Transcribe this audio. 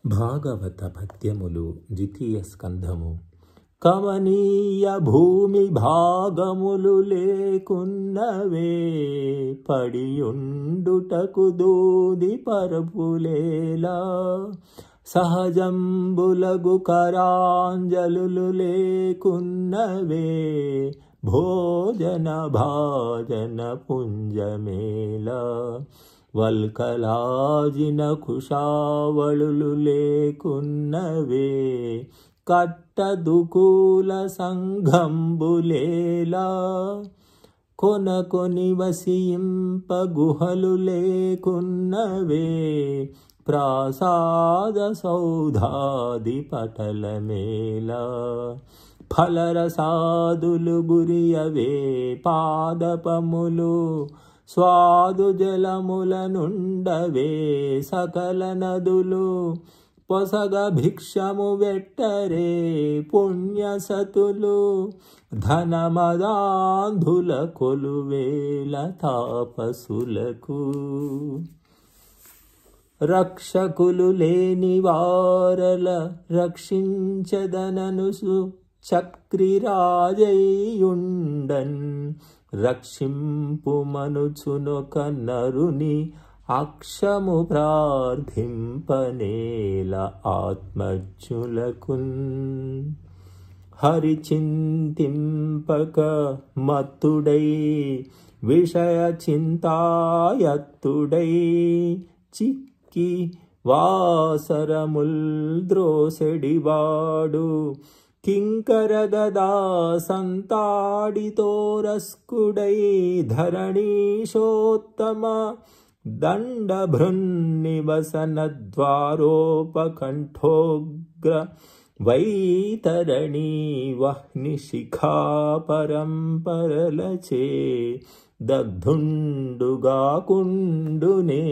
భాగవత పద్యములు ద్వితీయ స్కంధము. కమనీయ భూమి భాగములు లేకున్నవే, పడియుండుటకు దూది పరపులేలా. సహజంబులగు కరాంజలులు లేకున్నవే, భోజన భాజన పుంజమేలా. వల్కలాజిన కుషావళులు లేకున్నవే, కట్టదుకూల సంఘంబులేలా. కొనకొని వసింప గుహలు లేకున్నవే, ప్రాసాద సౌధాది పటలమేలా. ఫలరసాదులు గురియవే పాదపములు, స్వాదు జలముల నుండవే సకల నదులు. పొసగ భిక్షము వెట్టరే పుణ్యసతులు, ధనమదాంధుల కొలువేల తాపసులకు. రక్షకులు లేని వారల రక్షించదననుసు చక్రిరాజయుండన్. రక్షింపుమనుచునొక నరుని అక్షము ప్రార్థింపనేల ఆత్మజ్ఞులకున్. హరిచింతింపక మత్తుడై విషయ చింతాయత్తుడై, చిక్కి వాసరముల్ ద్రోసెడివాడు. కింకర గదా సంతాడితోరస్కుడై, ధరణీశోత్తమ దండభృన్నివసన ద్వారోపకంఠోగ్ర. వైతరణీ వహ్ని శిఖా పరంపరలచే దగ్ధుండుగాకుండునే.